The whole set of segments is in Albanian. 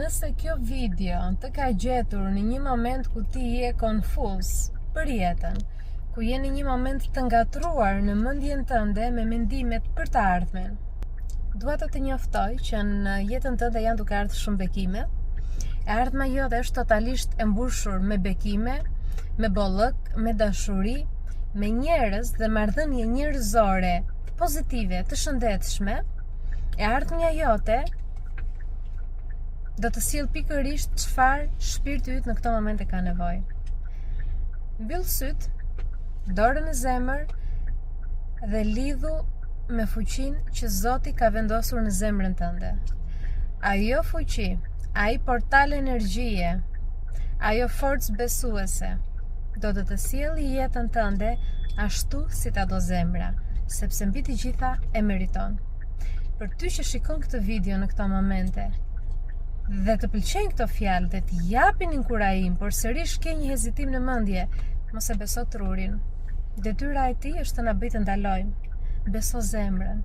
nëse kjo video të ka gjetur në një moment ku ti je konfuz për jetën, ku je në një moment të ngatruar në mendjen tënde me mendimet për të ardhmen, dua të njoftoj që në jetën tënde janë duke ardhur shumë bekime. E ardhma jote është totalisht e mbushur me bekime, me bollëk, me dashuri, me njerëz dhe marrëdhënie njerëzore pozitive, të shëndetshme. E ardhmja jote do të sjell pikërisht çfarë shpirti yt në këtë moment e ka nevojë. Mbyll syt, dorën në zemër dhe lidhu me fuqinë që Zoti ka vendosur në zemrën tënde. Ajo fuqi, ai portal energjie, ajo forcë besuese, do të sjellë jetën tënde ashtu si ta do zemra, sepse mbi të gjitha e meriton. Për ty që shikon këtë video në këto momente dhe të pëlqejnë këto fjalë dhe të japin inkurajim, por sërish ke një hezitim në mendje, mos e beso trurin. Detyra e tij është të na bëjë të ndalojmë. Beso zemrën,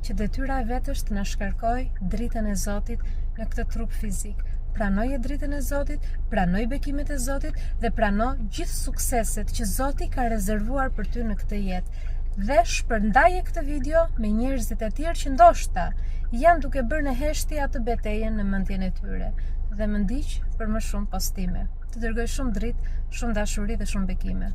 që detyra e vetë është të na shkarkoj dritën e Zotit në këtë trup fizik. Pranoje dritën e Zotit, pranoj bekimet e Zotit dhe prano gjithë sukseset që Zoti ka rezervuar për ty në këtë jetë. Dhe shpërndaje këtë video me njerëzit e tjerë që ndoshta janë duke bërë në heshtje atë betejën në mendjen e tyre dhe më ndiq për më shumë postime. Të dërgoj shumë dritë, shumë dashuri dhe shumë bekime.